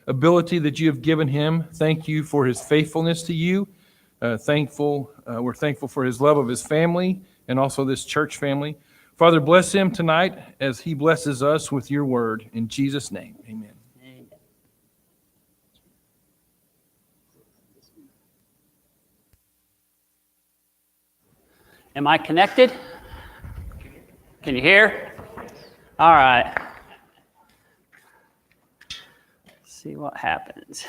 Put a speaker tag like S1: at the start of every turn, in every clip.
S1: ability that you have given him. Thank you for his faithfulness to you. We're thankful for his love of his family and also this church family. Father, bless him tonight as he blesses us with your word. In Jesus' name, amen.
S2: Am I connected? Can you hear? All right. Let's see what happens.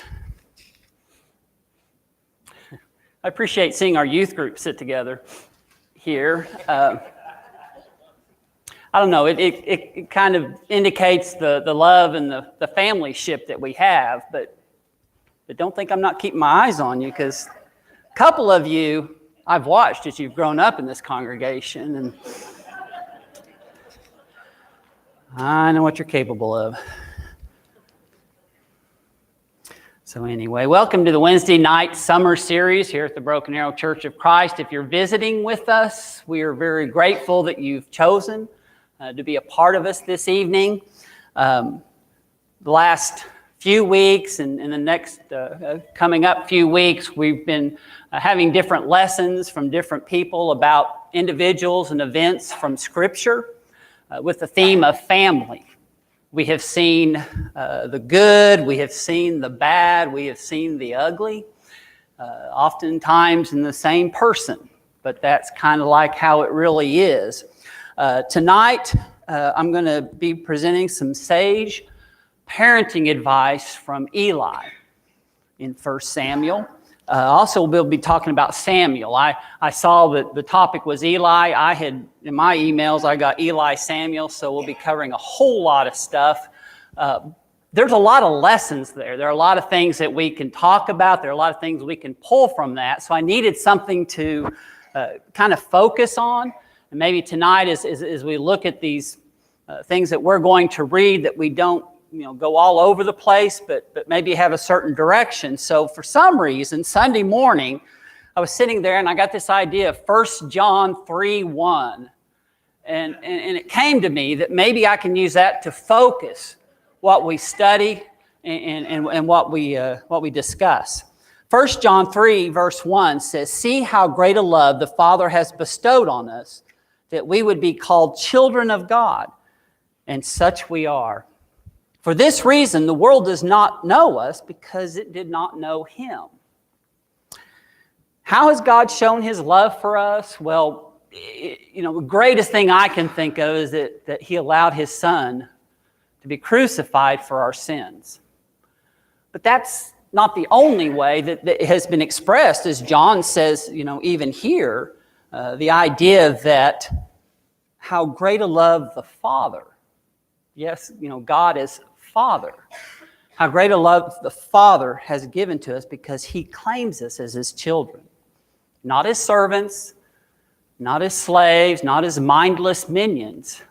S2: I appreciate seeing our youth group sit together here. I don't know, it kind of indicates the love and the family-ship that we have, but don't think I'm not keeping my eyes on you, because a couple of you I've watched as you've grown up in this congregation, and I know what you're capable of. So anyway, welcome to the Wednesday night summer series here at the Broken Arrow Church of Christ. If you're visiting with us, we are very grateful that you've chosen to be a part of us this evening. The last few weeks and in the next coming up few weeks, we've been having different lessons from different people about individuals and events from Scripture with the theme of family. We have seen the good, we have seen the bad, we have seen the ugly, oftentimes in the same person, but that's kind of like how it really is. Tonight, I'm going to be presenting some sage parenting advice from Eli in 1 Samuel. Also, we'll be talking about Samuel. I saw that the topic was Eli. In my emails, I got Eli Samuel, so we'll be covering a whole lot of stuff. There's a lot of lessons there. There are a lot of things that we can talk about. There are a lot of things we can pull from that. So I needed something to kind of focus on. And maybe tonight, as we look at these things that we're going to read, that we don't go all over the place, but maybe have a certain direction. So for some reason, Sunday morning, I was sitting there and I got this idea of 1 John 3:1. And it came to me that maybe I can use that to focus what we study and what we discuss. 1 John 3 verse 1 says, "See how great a love the Father has bestowed on us, that we would be called children of God, and such we are. For this reason, the world does not know us, because it did not know him." How has God shown his love for us? Well, the greatest thing I can think of is that he allowed his son to be crucified for our sins. But that's not the only way that it has been expressed, as John says, even here, the idea that how great a love the Father. Yes, God is Father. How great a love the Father has given to us, because he claims us as his children. Not as servants, not as slaves, not as mindless minions.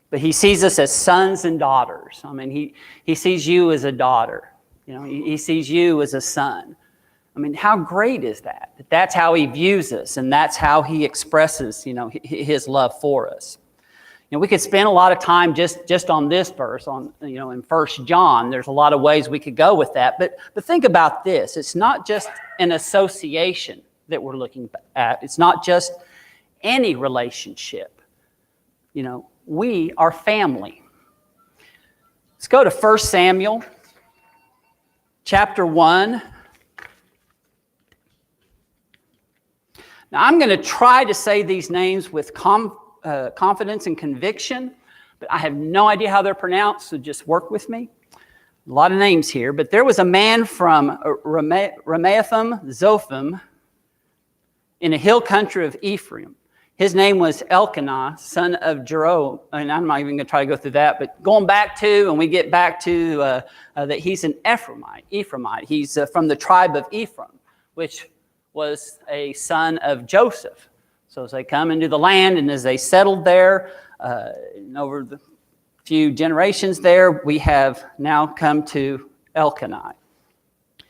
S2: But he sees us as sons and daughters. I mean, he sees you as a daughter. He sees you as a son. I mean, how great is that? That's how he views us, and that's how he expresses, his love for us. We could spend a lot of time just on this verse, in 1 John. There's a lot of ways we could go with that. But think about this. It's not just an association that we're looking at. It's not just any relationship. We are family. Let's go to 1 Samuel chapter 1. Now, I'm going to try to say these names with confidence and conviction, but I have no idea how they're pronounced, so just work with me. A lot of names here, but there was a man from Ramathaim Zophim in a hill country of Ephraim. His name was Elkanah, son of Jeroham, and I'm not even going to try to go through that, but going back to, and we get back to that he's an Ephraimite. He's from the tribe of Ephraim, which was a son of Joseph. So as they come into the land and as they settled there, and over the few generations there, we have now come to Elkanah.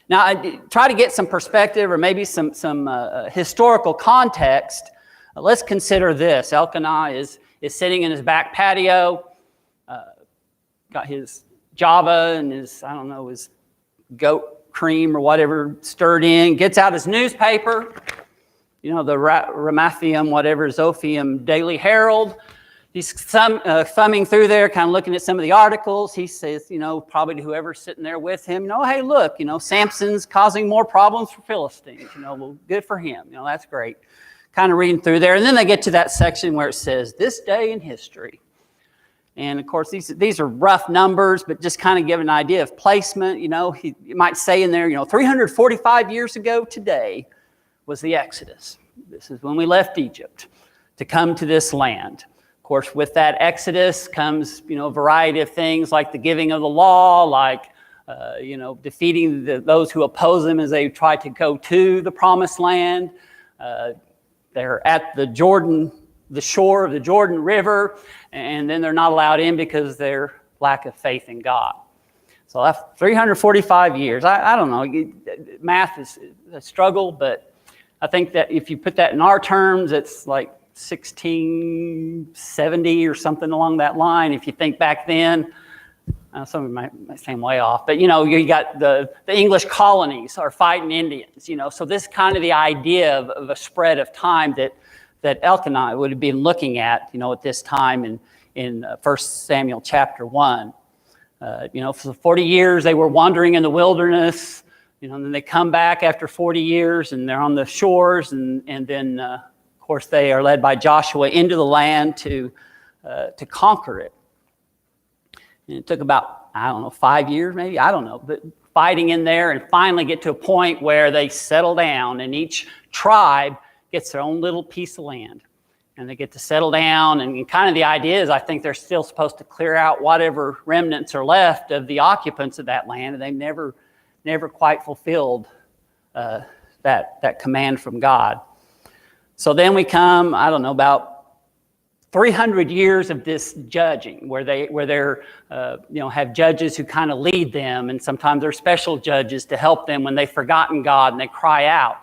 S2: Now, I try to get some perspective or maybe some historical context. Let's consider this. Elkanah is sitting in his back patio, got his Java and his, I don't know, his goat cream or whatever stirred in, gets out his newspaper, the Ramathium, whatever, Zophium Daily Herald. He's thumbing through there, kind of looking at some of the articles. He says, probably to whoever's sitting there with him, hey, look, Samson's causing more problems for Philistines. Well, good for him. That's great. Kind of reading through there. And then they get to that section where it says, this day in history. And of course, these are rough numbers, but just kind of give an idea of placement. He might say in there, 345 years ago today was the Exodus. This is when we left Egypt to come to this land. Of course, with that Exodus comes, a variety of things like the giving of the law, like, defeating those who oppose them as they try to go to the promised land. They're at the shore of the Jordan River, and then they're not allowed in because of their lack of faith in God. So that's 345 years. I don't know. Math is a struggle, but I think that if you put that in our terms, it's like 1670 or something along that line. If you think back then, some of you might seem way off, but you got the English colonies are fighting Indians, so this is kind of the idea of a spread of time that Elkanah would have been looking at, at this time in 1 Samuel chapter 1. For 40 years they were wandering in the wilderness, and then they come back after 40 years and they're on the shores, and then of course they are led by Joshua into the land to conquer it. And it took about, 5 years maybe, but fighting in there, and finally get to a point where they settle down and each tribe gets their own little piece of land. And they get to settle down, and kind of the idea is I think they're still supposed to clear out whatever remnants are left of the occupants of that land, and they've never quite fulfilled that command from God. So then we come, about 300 years of this judging, where they're have judges who kind of lead them, and sometimes they're special judges to help them when they've forgotten God and they cry out.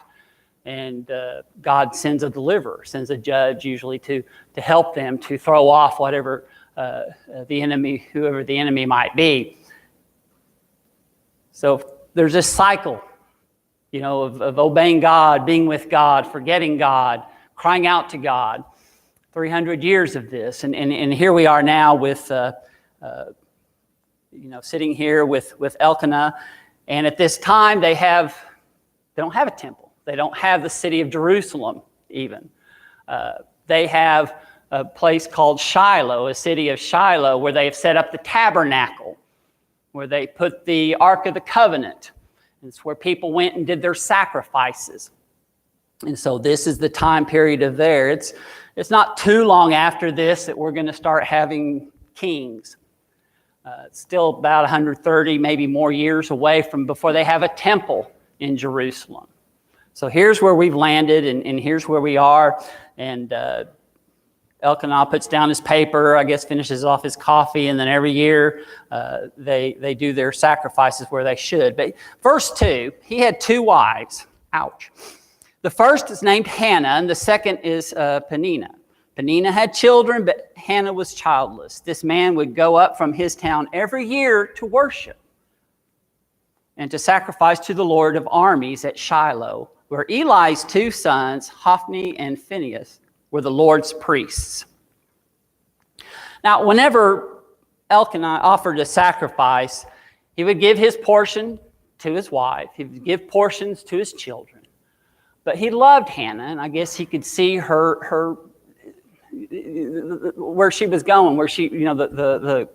S2: And God sends a deliverer, sends a judge usually to help them to throw off whatever whoever the enemy might be. So there's this cycle, of obeying God, being with God, forgetting God, crying out to God. 300 years of this, and here we are now with, sitting here with Elkanah, and at this time they don't have a temple. They don't have the city of Jerusalem even. They have a place called Shiloh, a city of Shiloh, where they have set up the tabernacle, where they put the Ark of the Covenant. It's where people went and did their sacrifices. And so this is the time period of there. It's not too long after this that we're going to start having kings. It's still about 130, maybe more years away from before they have a temple in Jerusalem. So here's where we've landed, and here's where we are. And Elkanah puts down his paper, finishes off his coffee, and then every year they do their sacrifices where they should. But verse 2, he had 2 wives. Ouch. The first is named Hannah, and the second is Peninnah. Peninnah had children, but Hannah was childless. This man would go up from his town every year to worship and to sacrifice to the Lord of armies at Shiloh, where Eli's 2 sons, Hophni and Phinehas, were the Lord's priests. Now, whenever Elkanah offered a sacrifice, he would give his portion to his wife. He would give portions to his children. But he loved Hannah, and I guess he could see her where she was going, where she, the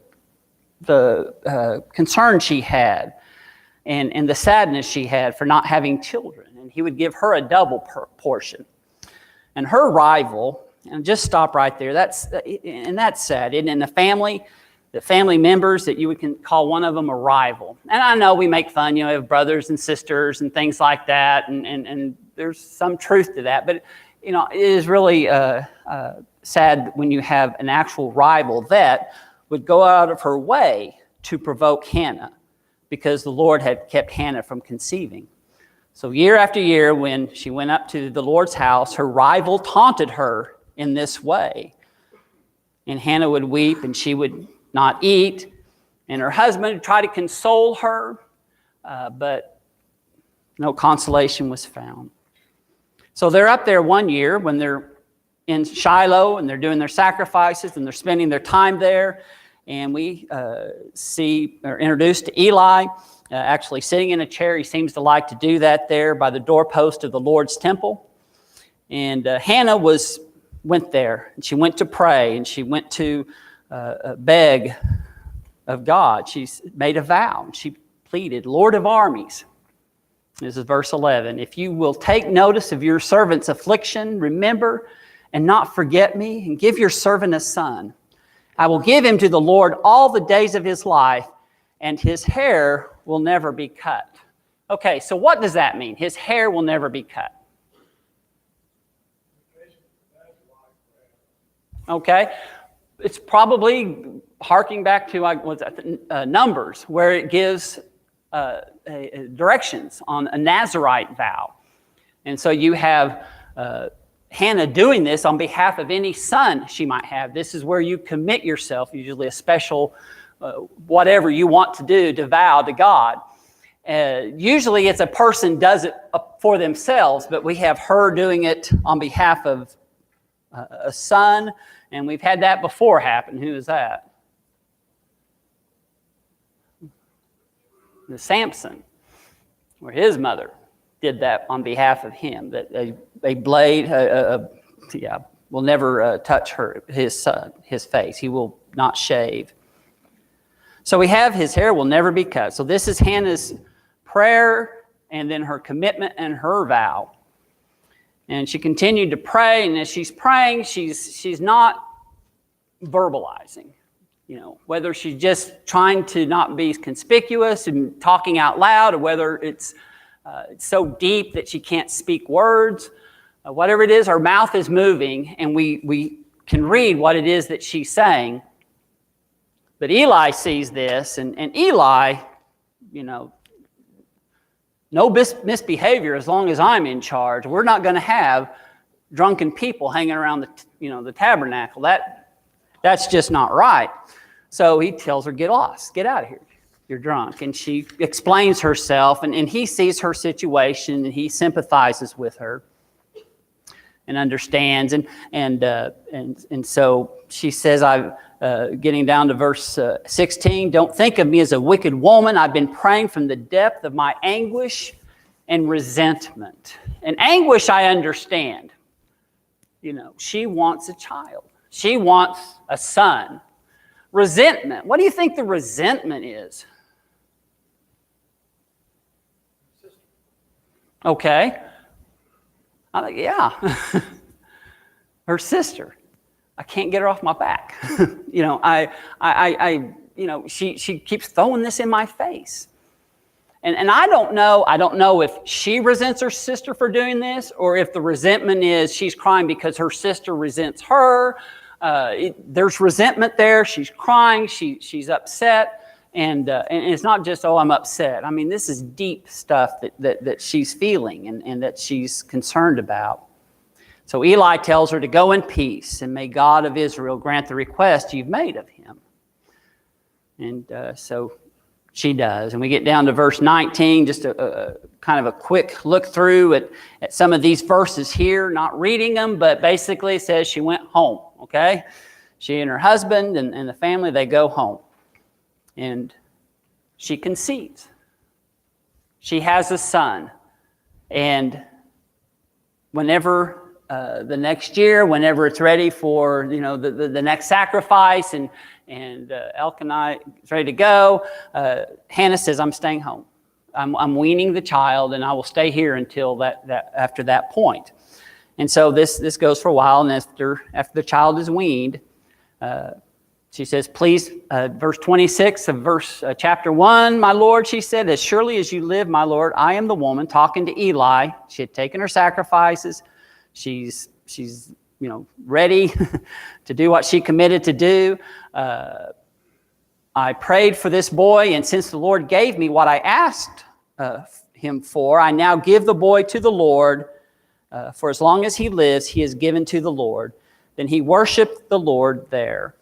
S2: concern she had, and the sadness she had for not having children. And he would give her a double portion. And her rival, and just stop right there. That's sad. And in the family members that you can call one of them a rival. And I know we make fun, of brothers and sisters and things like that, and there's some truth to that. But it is really sad when you have an actual rival that would go out of her way to provoke Hannah, because the Lord had kept Hannah from conceiving. So year after year, when she went up to the Lord's house, her rival taunted her in this way. And Hannah would weep, and she would not eat, And her husband tried to console her, but no consolation was found. So they're up there one year when they're in Shiloh and they're doing their sacrifices and they're spending their time there. And we are introduced to Eli, actually sitting in a chair. He seems to like to do that there by the doorpost of the Lord's temple. And Hannah went there, and she went to pray, and she went to beg of God. She made a vow, and she pleaded, Lord of armies. This is verse 11. If you will take notice of your servant's affliction, remember and not forget me, and give your servant a son. I will give him to the Lord all the days of his life, and his hair will never be cut. Okay, so what does that mean? His hair will never be cut. Okay, it's probably harking back to Numbers, where it gives directions on a Nazirite vow. And so you have Hannah doing this on behalf of any son she might have. This is where you commit yourself, usually a special whatever you want to do to vow to God. Usually it's a person does it for themselves, but we have her doing it on behalf of a son, and we've had that before happen. Who is that? The Samson, where his mother did that on behalf of him. That a blade, will never touch his face. He will not shave. So we have his hair will never be cut. So this is Hannah's prayer, and then her commitment and her vow. And she continued to pray, and as she's praying, she's not verbalizing. Whether she's just trying to not be conspicuous and talking out loud, or whether it's so deep that she can't speak words. Whatever it is, her mouth is moving, and we can read what it is that she's saying. But Eli sees this, and Eli, no misbehavior as long as I'm in charge. We're not going to have drunken people hanging around the tabernacle. That's just not right. So he tells her, get lost, get out of here. You're drunk. And she explains herself, and he sees her situation, and he sympathizes with her and understands. And so she says, getting down to verse 16, don't think of me as a wicked woman. I've been praying from the depth of my anguish and resentment. And anguish, I understand. She wants a child. She wants a son. Resentment. What do you think the resentment is? Okay. Yeah. Her sister. I can't get her off my back. She keeps throwing this in my face. And I don't know if she resents her sister for doing this, or if the resentment is she's crying because her sister resents her. There's resentment there. She's crying. She's upset. And it's not just, I'm upset. I mean, this is deep stuff that she's feeling and that she's concerned about. So Eli tells her to go in peace, and may God of Israel grant the request you've made of him. And so she does. And we get down to verse 19, just a kind of a quick look through at some of these verses here, not reading them, but basically it says she went home, okay? She and her husband and the family, they go home. And she conceives. She has a son. And whenever the next year, whenever it's ready for the next sacrifice, and Elkanah is ready to go, Hannah says, "I'm staying home. I'm weaning the child, and I will stay here until that after that point." And so this goes for a while, and after the child is weaned, she says, "Please," verse 26 of chapter 1, "My Lord," she said, "as surely as you live, my Lord, I am the woman," talking to Eli. She had taken her sacrifices. She's ready to do what she committed to do. "I prayed for this boy, and since the Lord gave me what I asked him for, I now give the boy to the Lord. For as long as he lives, he is given to the Lord." Then he worshiped the Lord there.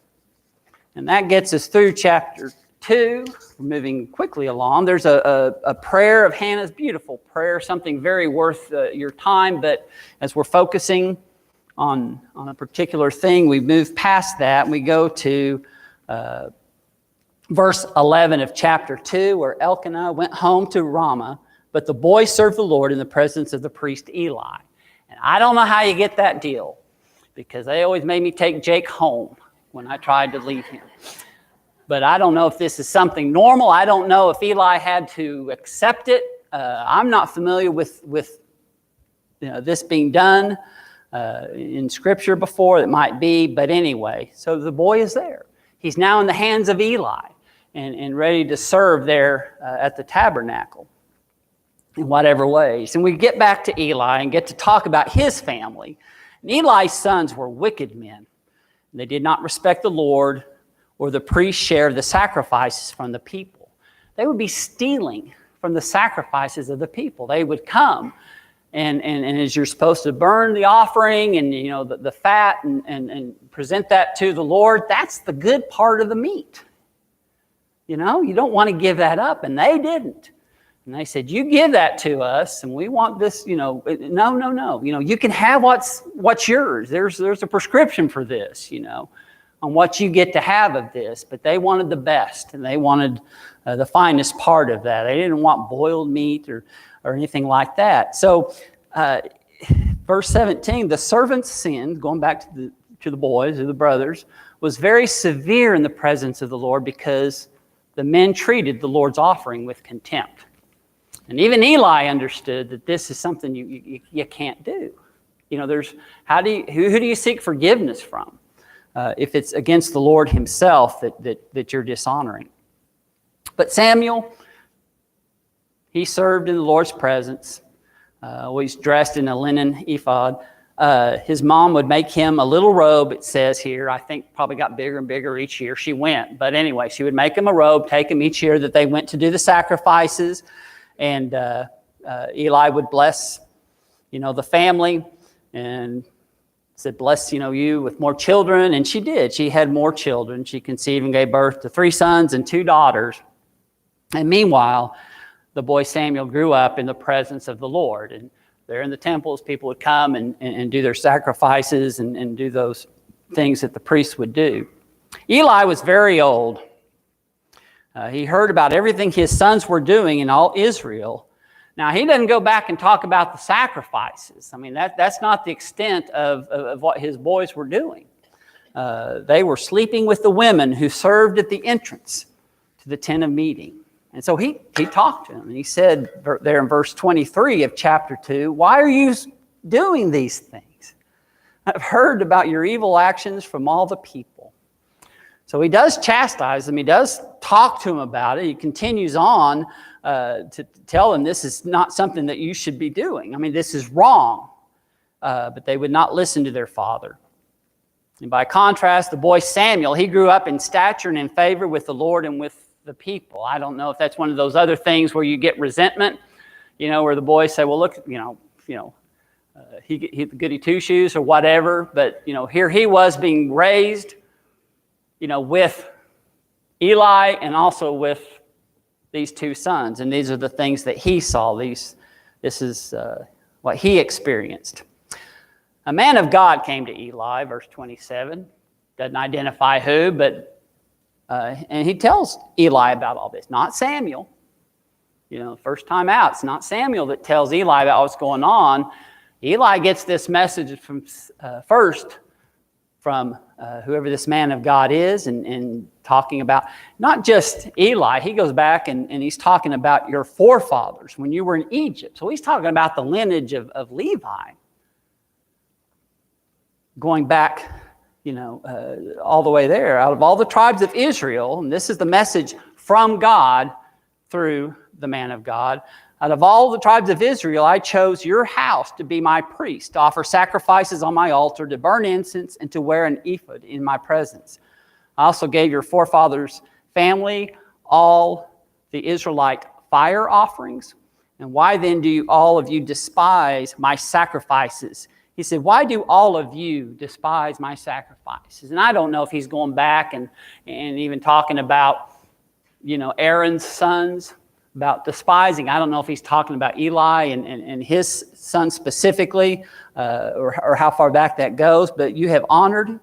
S2: And that gets us through chapter 2, we're moving quickly along. There's a prayer of Hannah's, beautiful prayer, something very worth your time. But as we're focusing on a particular thing, we move past that and we go to verse 11 of chapter 2, where Elkanah went home to Ramah, but the boy served the Lord in the presence of the priest Eli. And I don't know how you get that deal, because they always made me take Jake home when I tried to leave him. But I don't know if this is something normal. I don't know if Eli had to accept it. I'm not familiar with this being done in Scripture before. It might be, but anyway. So the boy is there. He's now in the hands of Eli and ready to serve there at the tabernacle in whatever ways. And we get back to Eli and get to talk about his family. And Eli's sons were wicked men. They did not respect the Lord or the priest's share of the sacrifices from the people. They would be stealing from the sacrifices of the people. They would come and as you're supposed to burn the offering and the fat and present that to the Lord, that's the good part of the meat. You don't want to give that up, and they didn't. And they said, you give that to us, and we want this, no. You can have what's yours. There's a prescription for this, on what you get to have of this. But they wanted the best, and they wanted the finest part of that. They didn't want boiled meat or anything like that. So verse 17, the servant's sin, going back to the boys or the brothers, was very severe in the presence of the Lord, because the men treated the Lord's offering with contempt. And even Eli understood that this is something you can't do. Who do you seek forgiveness from if it's against the Lord himself that you're dishonoring? But Samuel, he served in the Lord's presence. He's dressed in a linen ephod. His mom would make him a little robe, it says here. I think probably got bigger and bigger each year she went. But anyway, she would make him a robe, take him each year that they went to do the sacrifices. And Eli would bless, the family and said, bless, you with more children. And she did. She had more children. She conceived and gave birth to 3 sons and 2 daughters. And meanwhile, the boy Samuel grew up in the presence of the Lord. And there in the temples, people would come and do their sacrifices and do those things that the priests would do. Eli was very old. He heard about everything his sons were doing in all Israel. Now, he doesn't go back and talk about the sacrifices. I mean, that's not the extent of what his boys were doing. They were sleeping with the women who served at the entrance to the tent of meeting. And so he talked to them, and he said there in verse 23 of chapter 2, why are you doing these things? I've heard about your evil actions from all the people. So he does chastise them. He does talk to them about it. He continues on to tell them this is not something that you should be doing. I mean, this is wrong. But they would not listen to their father. And by contrast, the boy Samuel, he grew up in stature and in favor with the Lord and with the people. I don't know if that's one of those other things where you get resentment, where the boys say, well, look, he the goody two-shoes or whatever. But, here he was being raised with Eli and also with these 2 sons. And these are the things that he saw. This is what he experienced. A man of God came to Eli, verse 27. Doesn't identify who, but and he tells Eli about all this. Not Samuel. First time out, it's not Samuel that tells Eli about what's going on. Eli gets this message first from whoever this man of God is, and talking about not just Eli. He goes back and he's talking about your forefathers when you were in Egypt. So he's talking about the lineage of Levi. Going back, all the way there. Out of all the tribes of Israel, and this is the message from God through the man of God, out of all the tribes of Israel, I chose your house to be my priest, to offer sacrifices on my altar, to burn incense, and to wear an ephod in my presence. I also gave your forefathers' family all the Israelite fire offerings. And why then do all of you despise my sacrifices? He said, why do all of you despise my sacrifices? And I don't know if he's going back and even talking about, Aaron's sons, about despising. I don't know if he's talking about Eli and his son specifically, or how far back that goes, but you have honored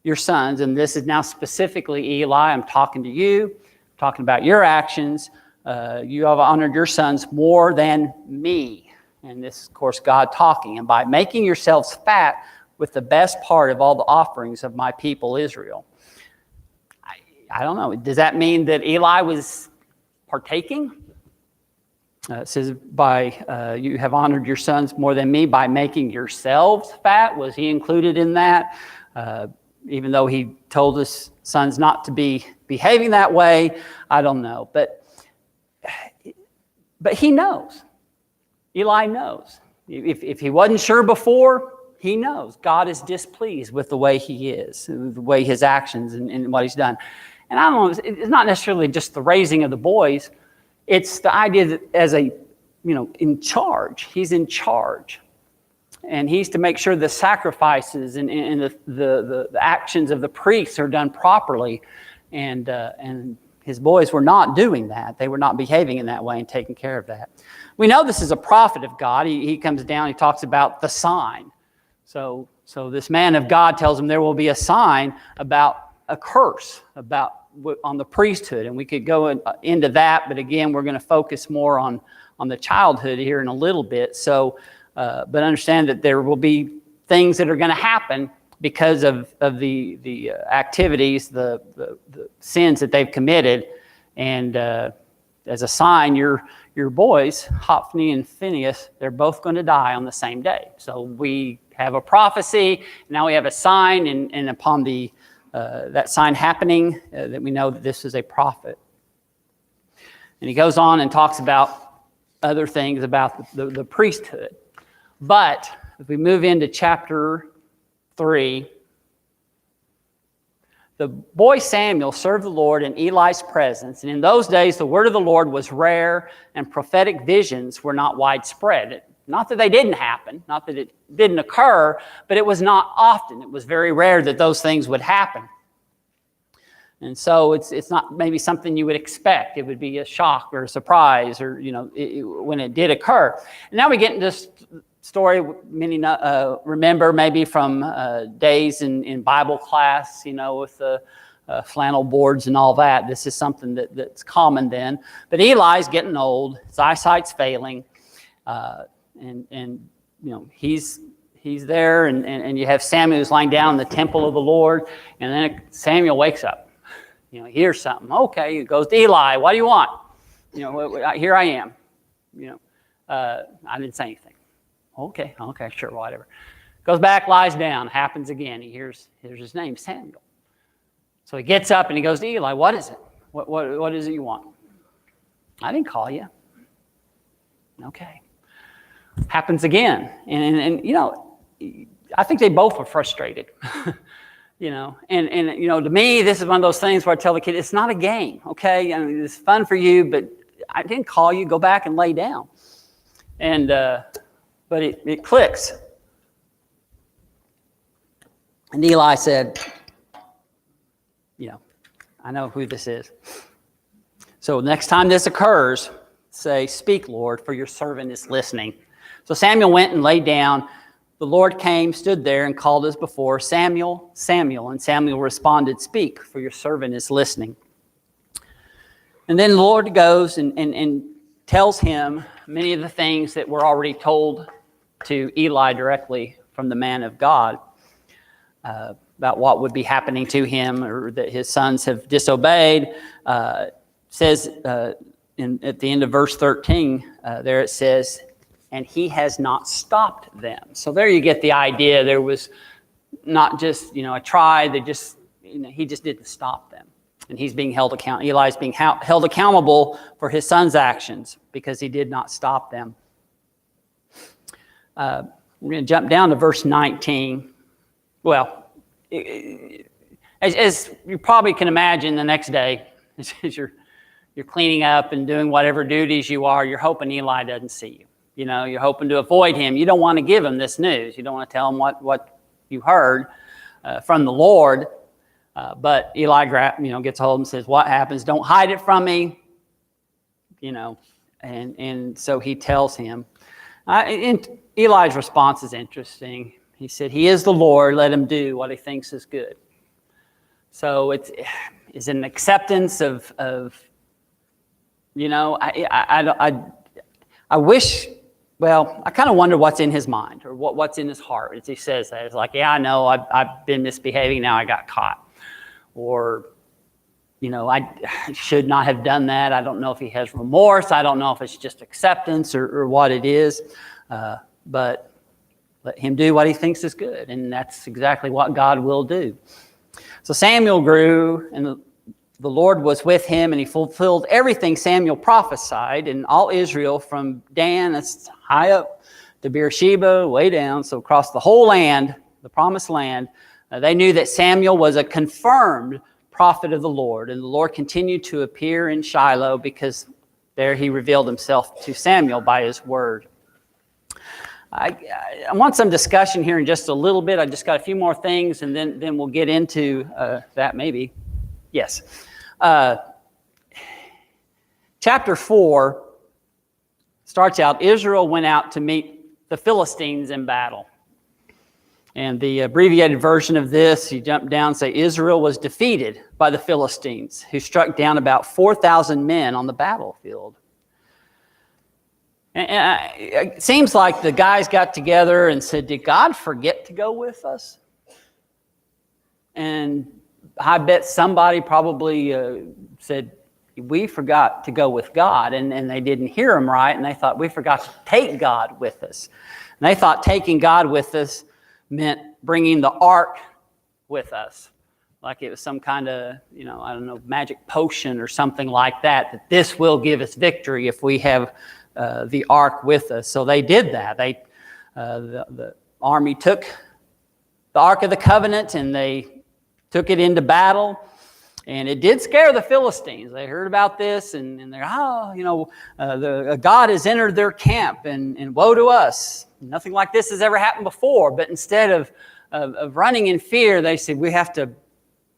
S2: your sons, and this is now specifically Eli. I'm talking to you, talking about your actions. You have honored your sons more than me. And this is, of course, God talking. And by making yourselves fat with the best part of all the offerings of my people Israel. I don't know. Does that mean that Eli was partaking? It says, you have honored your sons more than me by making yourselves fat. Was he included in that? Even though he told his sons not to be behaving that way, I don't know. But he knows. Eli knows. If he wasn't sure before, he knows. God is displeased with the way he is, the way his actions and what he's done. And I don't know, it's not necessarily just the raising of the boys. It's the idea that as in charge, he's in charge. And he's to make sure the sacrifices and the actions of the priests are done properly. And his boys were not doing that. They were not behaving in that way and taking care of that. We know this is a prophet of God. He comes down, he talks about the sign. So this man of God tells him there will be a sign about a curse on the priesthood. And we could go into that, but again, we're going to focus more on the childhood here in a little bit. So, but understand that there will be things that are going to happen because of the activities, the sins that they've committed. And as a sign, your boys, Hophni and Phinehas, they're both going to die on the same day. So we have a prophecy, now we have a sign, and upon that sign happening, that we know that this is a prophet. And he goes on and talks about other things about the priesthood. But if we move into chapter 3, the boy Samuel served the Lord in Eli's presence, and in those days the word of the Lord was rare, and prophetic visions were not widespread. Not that they didn't happen, not that it didn't occur, but it was not often. It was very rare that those things would happen. And so it's not maybe something you would expect. It would be a shock or a surprise, or when it did occur. And now we get into this story many remember maybe from days in Bible class, with the flannel boards and all that. This is something that's common then. But Eli's getting old. His eyesight's failing. And he's there, and you have Samuel who's lying down in the temple of the Lord, and then Samuel wakes up. He hears something. Okay, he goes to Eli. What do you want? Here I am. I didn't say anything. Okay, sure, whatever. Goes back, lies down. Happens again. He hears his name, Samuel. So he gets up and he goes to Eli. What is it? What is it you want? I didn't call you. Okay. Happens again. And I think they both were frustrated. To me, this is one of those things where I tell the kid, it's not a game, okay? It's fun for you, but I didn't call you. Go back and lay down. And but it clicks. And Eli said, I know who this is. So next time this occurs, say, "Speak, Lord, for your servant is listening." So Samuel went and lay down. The Lord came, stood there, and called as before, "Samuel, Samuel." And Samuel responded, "Speak, for your servant is listening." And then the Lord goes and tells him many of the things that were already told to Eli directly from the man of God about what would be happening to him, or that his sons have disobeyed. Says at the end of verse 13, there it says, "And he has not stopped them." So there you get the idea. There was not just a try. They just he just didn't stop them, and he's being held accountable. Eli's being held accountable for his son's actions because he did not stop them. We're going to jump down to verse 19. Well, as you probably can imagine, the next day, as you're cleaning up and doing whatever duties you are, you're hoping Eli doesn't see you. You're hoping to avoid him. You don't want to give him this news. You don't want to tell him what you heard from the Lord. But Eli gets a hold and says, what happens? Don't hide it from me. And so he tells him. And Eli's response is interesting. He said, he is the Lord, let him do what he thinks is good. So it's an acceptance of I wish, well, I kind of wonder what's in his mind or what's in his heart as he says that. It's like, yeah, I know I've been misbehaving, now I got caught. Or, I should not have done that. I don't know if he has remorse. I don't know if it's just acceptance or what it is. But let him do what he thinks is good. And that's exactly what God will do. So Samuel grew, and the Lord was with him, and he fulfilled everything Samuel prophesied, and all Israel from Dan, that's high up, to Beersheba, way down, so across the whole land, the promised land, they knew that Samuel was a confirmed prophet of the Lord, and the Lord continued to appear in Shiloh because there he revealed himself to Samuel by his word. I want some discussion here in just a little bit. I just got a few more things, and then we'll get into that maybe. Yes. Chapter 4 starts out, Israel went out to meet the Philistines in battle. And the abbreviated version of this, you jump down and say, Israel was defeated by the Philistines, who struck down about 4,000 men on the battlefield. And it seems like the guys got together and said, did God forget to go with us? And I bet somebody probably said, we forgot to go with God. And they didn't hear him right, and they thought, we forgot to take God with us. And they thought taking God with us meant bringing the ark with us. Like it was some kind of, magic potion or something like that this will give us victory if we have the ark with us. So they did that. The army took the Ark of the Covenant and they took it into battle. And it did scare the Philistines. They heard about this and they're, God has entered their camp and woe to us. Nothing like this has ever happened before. But instead of running in fear, they said, we have to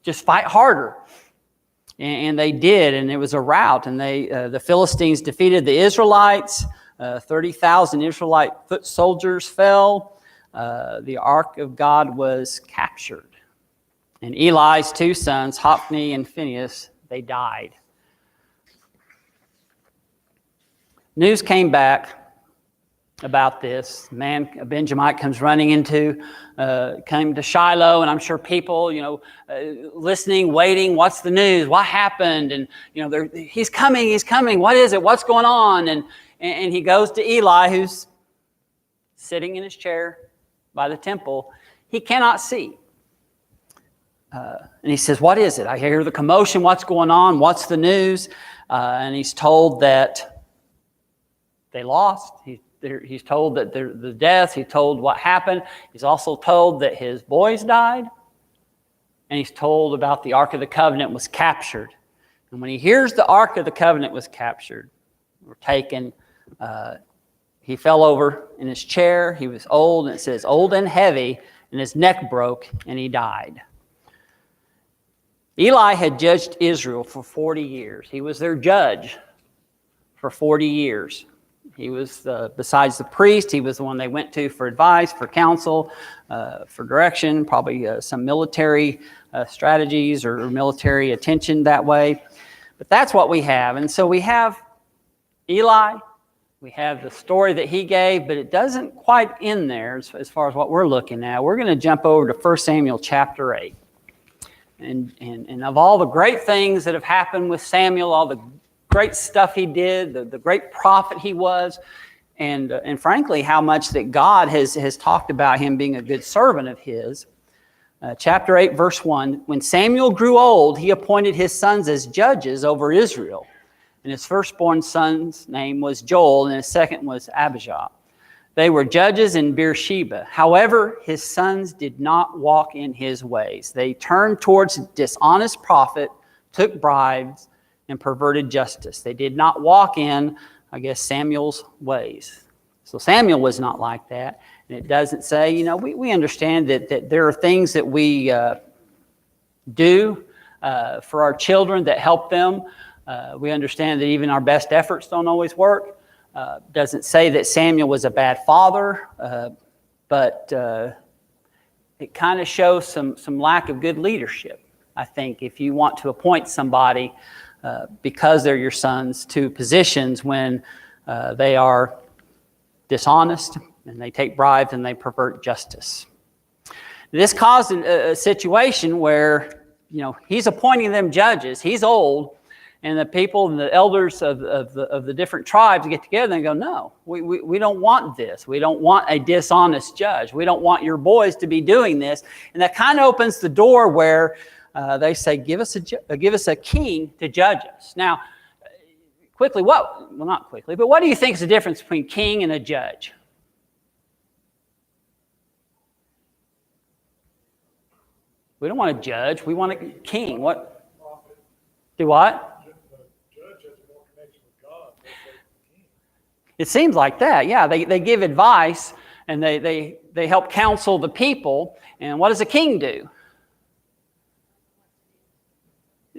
S2: just fight harder. And they did, and it was a rout. And the Philistines defeated the Israelites. 30,000 Israelite foot soldiers fell. The ark of God was captured. And Eli's two sons, Hophni and Phinehas, they died. News came back about this. A Benjamite comes running came to Shiloh, and I'm sure people, listening, waiting, what's the news? What happened? And, he's coming. What is it? What's going on? And he goes to Eli, who's sitting in his chair by the temple. He cannot see. And he says, what is it? I hear the commotion. What's going on? What's the news? And he's told that they lost. He's told that the deaths. He's told what happened. He's also told that his boys died. And he's told about the Ark of the Covenant was captured. And when he hears the Ark of the Covenant was captured or taken, he fell over in his chair. He was old, and it says old and heavy, and his neck broke, and he died. Eli had judged Israel for 40 years. He was their judge for 40 years. He was, besides the priest, he was the one they went to for advice, for counsel, for direction, probably some military strategies or military attention that way. But that's what we have. And so we have Eli. We have the story that he gave, but it doesn't quite end there as far as what we're looking at. We're going to jump over to 1 Samuel chapter 8. And of all the great things that have happened with Samuel, all the great stuff he did, the great prophet he was, and frankly, how much that God has talked about him being a good servant of his. Chapter 8, verse 1, when Samuel grew old, he appointed his sons as judges over Israel. And his firstborn son's name was Joel, and his second was Abijah. They were judges in Beersheba. However, his sons did not walk in his ways. They turned towards dishonest profit, took bribes, and perverted justice. They did not walk in, Samuel's ways. So Samuel was not like that. And it doesn't say, we understand that there are things that we do for our children that help them. We understand that even our best efforts don't always work. Doesn't say that Samuel was a bad father, but it kind of shows some lack of good leadership. I think if you want to appoint somebody because they're your sons to positions when they are dishonest and they take bribes and they pervert justice. This caused a situation where, he's appointing them judges. He's old, and the people and the elders of the different tribes get together and go, no, we don't want this. We don't want a dishonest judge. We don't want your boys to be doing this. And that kind of opens the door where they say, give us a king to judge us. Now, not quickly, but what do you think is the difference between king and a judge? We don't want a judge. We want a king. What? Do what? It seems like that. Yeah, they give advice and they help counsel the people. And what does a king do?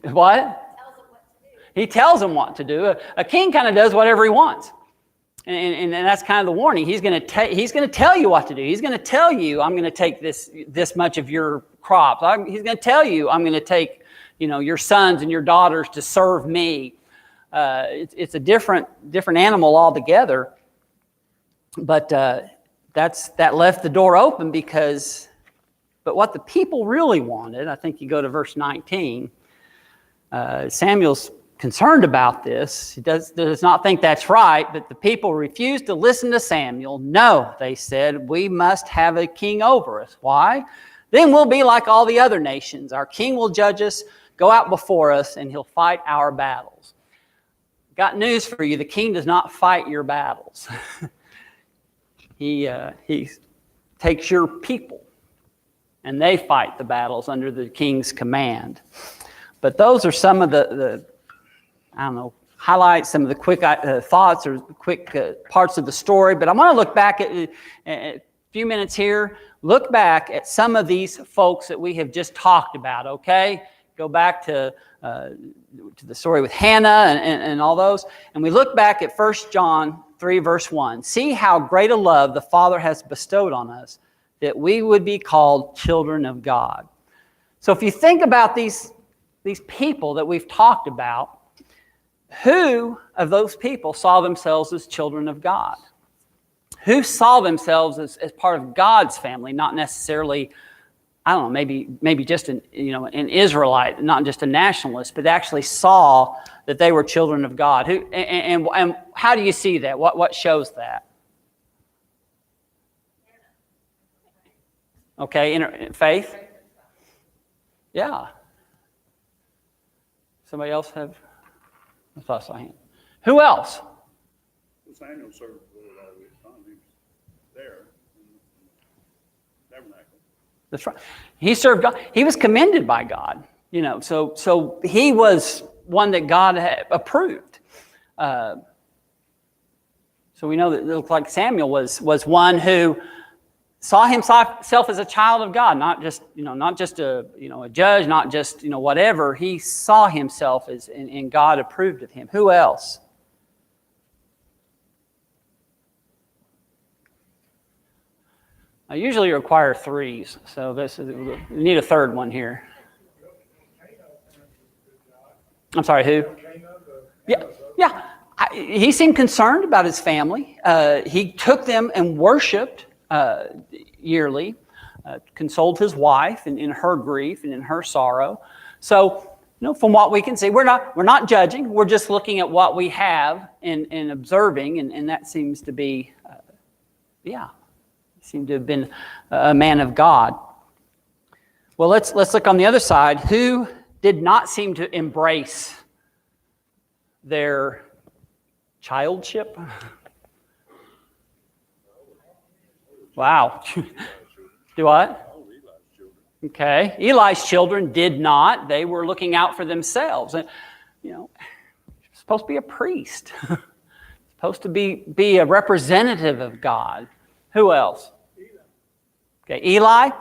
S2: What? He tells them what to do. A king kind of does whatever he wants. And that's kind of the warning. He's going to tell you what to do. He's going to tell you, I'm going to take this much of your crops. He's going to tell you, I'm going to take your sons and your daughters to serve me. It's a different animal altogether. But that left the door open but what the people really wanted, I think you go to verse 19, Samuel's concerned about this. He does not think that's right, but the people refused to listen to Samuel. No, they said, we must have a king over us. Why? Then we'll be like all the other nations. Our king will judge us, go out before us, and he'll fight our battles. Got news for you. The king does not fight your battles. He takes your people, and they fight the battles under the king's command. But those are some of the highlight some of the quick thoughts or quick parts of the story. But I want to look back at a few minutes here. Look back at some of these folks that we have just talked about, okay? Go back to the story with Hannah and all those. And we look back at 1 John 3, verse 1. See how great a love the Father has bestowed on us, that we would be called children of God. So if you think about these people that we've talked about, who of those people saw themselves as children of God? Who saw themselves as part of God's family, not necessarily, maybe just an Israelite, not just a nationalist, but actually saw that they were children of God. Who and how do you see that? What shows that? Okay, faith? Yeah. Somebody else have? I thought I saw a hand. Who else?
S3: Samuel served the Lord all his time. He was there in the tabernacle.
S2: That's right. He served God. He was commended by God. So he was one that God had approved. So we know that it looked like Samuel was one who saw himself as a child of God, not just a judge, not just whatever. He saw himself as and God approved of him. Who else? I usually require threes, so we need a third one here. I'm sorry, who? Yeah. He seemed concerned about his family. He took them and worshipped yearly, consoled his wife in her grief and in her sorrow. So, from what we can see, we're not judging. We're just looking at what we have and observing, and that seems to be, seemed to have been a man of God. Well, let's look on the other side. Who did not seem to embrace their childship? Wow. Do what? Okay. Eli's children did not. They were looking out for themselves. And, supposed to be a priest. Supposed to be a representative of God. Who else? Okay, Eli.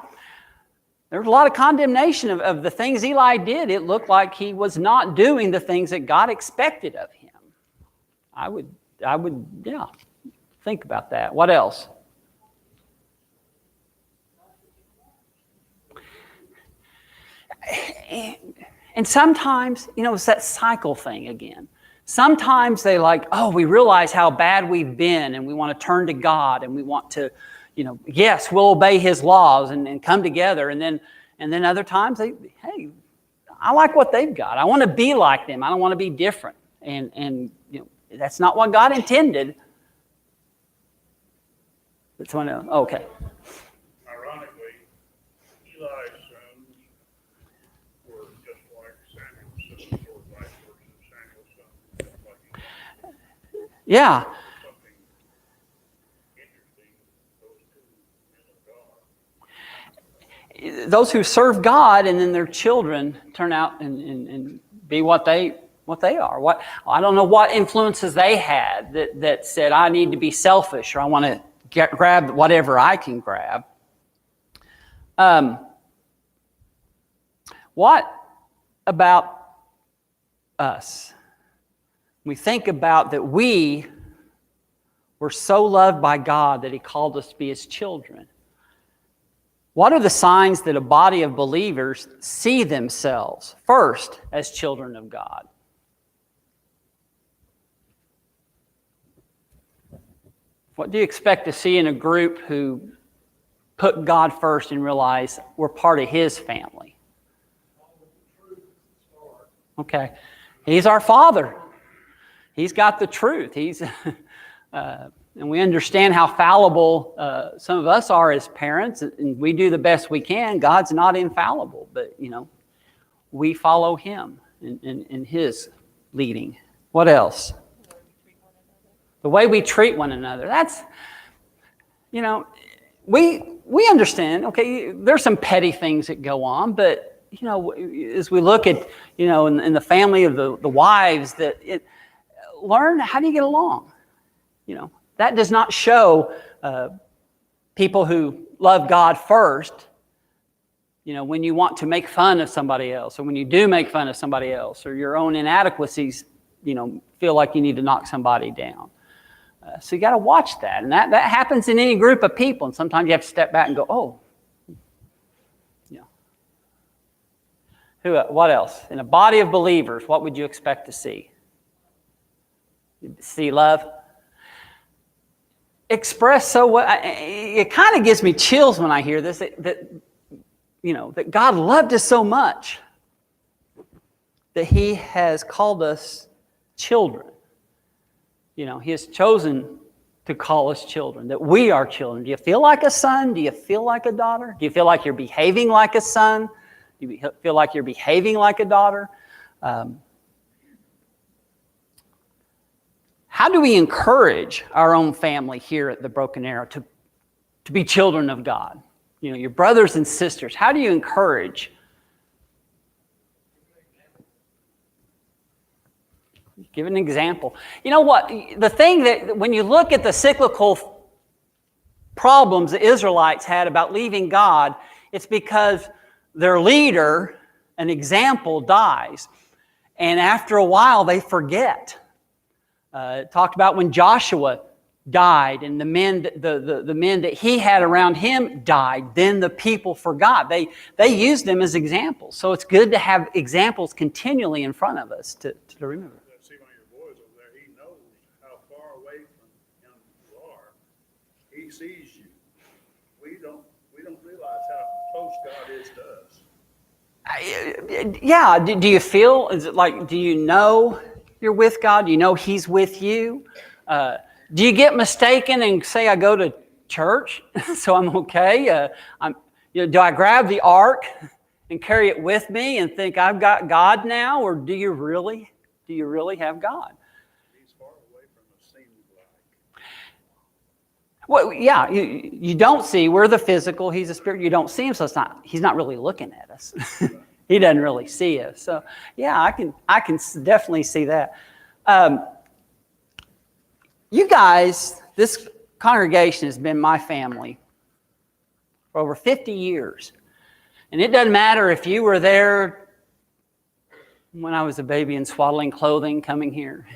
S2: There was a lot of condemnation of the things Eli did. It looked like he was not doing the things that God expected of him. I would, yeah, think about that. What else? And sometimes, it's that cycle thing again. Sometimes they we realize how bad we've been and we want to turn to God and we want to, yes, we'll obey His laws and come together. And then other times hey, I like what they've got. I want to be like them. I don't want to be different. And that's not what God intended. That's one. Okay.
S3: Ironically, Eli's sons were just like Samuel's sons, or vice versa. Samuel's sons were just like Eli.
S2: Yeah.
S3: Something interesting, those two men of God.
S2: Those who serve God and then their children turn out and be what they are. I don't know what influences they had that said, I need to be selfish or I want to grab whatever I can grab. What about us? We think about that we were so loved by God that He called us to be His children. What are the signs that a body of believers see themselves first as children of God? What do you expect to see in a group who put God first and realize we're part of His family? Okay. He's our Father. He's got the truth. And we understand how fallible some of us are as parents, and we do the best we can. God's not infallible, but, we follow Him in His leading. What else? The way we treat one another. That's, we understand, okay, there's some petty things that go on, but, as we look at, in the family of the wives, learn how do you get along? That does not show people who love God first, when you want to make fun of somebody else, or when you do make fun of somebody else, or your own inadequacies, feel like you need to knock somebody down. So you got to watch that. And that happens in any group of people. And sometimes you have to step back and go, oh. What else? In a body of believers, what would you expect to see? See love? Express so what? It kind of gives me chills when I hear this, that God loved us so much that He has called us children. He has chosen to call us children, that we are children. Do you feel like a son? Do you feel like a daughter? Do you feel like you're behaving like a son? Do you feel like you're behaving like a daughter? How do we encourage our own family here at the Broken Arrow to be children of God? Your brothers and sisters, how do you encourage? Give an example. You know what? The thing that when you look at the cyclical problems the Israelites had about leaving God, it's because their leader, an example, dies. And after a while, they forget. It talked about when Joshua died and the men that he had around him died, then the people forgot. They used them as examples. So it's good to have examples continually in front of us to remember.
S3: See one of your boys over there, he knows how far away from him you are. He sees you. We don't realize how close God is to us.
S2: Yeah, do you feel, is it like, do you know you're with God? Do you know He's with you? Do you get mistaken and say, I go to church, so I'm okay? Do I grab the ark and carry it with me and think I've got God now? Or do you really have God?
S3: He's far away from us, seems like.
S2: Well, yeah, you don't see. We're the physical. He's the spirit. You don't see Him, so He's not really looking at us. He doesn't really see us. So, yeah, I can definitely see that. You guys, this congregation has been my family for over 50 years. And it doesn't matter if you were there when I was a baby in swaddling clothing coming here.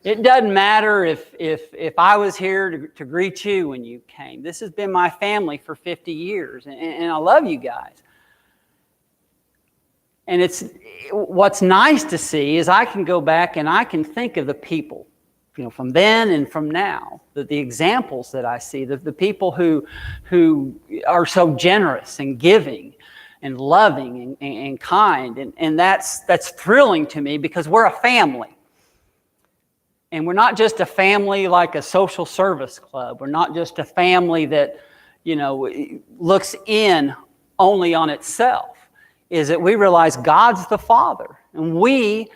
S2: It doesn't matter if I was here to greet you when you came. This has been my family for 50 years, and I love you guys. And what's nice to see is I can go back and I can think of the people, from then and from now, the examples that I see, the people who are so generous and giving and loving and kind. And that's thrilling to me because we're a family. And we're not just a family like a social service club. We're not just a family that, looks in only on itself. Is that we realize God's the Father. And we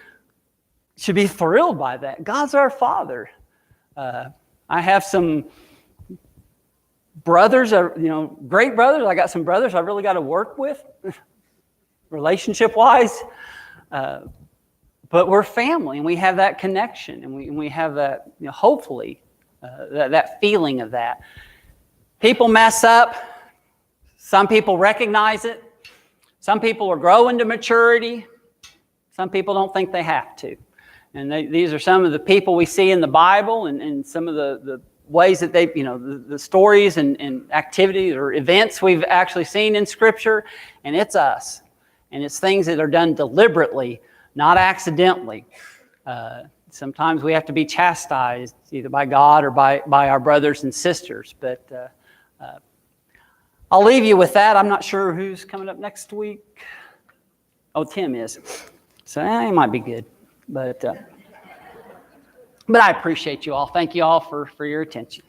S2: should be thrilled by that. God's our Father. I have some brothers, great brothers. I got some brothers I really got to work with, relationship-wise. But we're family, and we have that connection, and we have that, hopefully, that feeling of that. People mess up. Some people recognize it. Some people are growing to maturity. Some people don't think they have to. And these are some of the people we see in the Bible, and some of the ways that they, the stories and activities or events we've actually seen in Scripture, and it's us. And it's things that are done deliberately, not accidentally. Sometimes we have to be chastised either by God or by our brothers and sisters. But I'll leave you with that. I'm not sure who's coming up next week. Oh, Tim is. So he might be good. But I appreciate you all. Thank you all for your attention.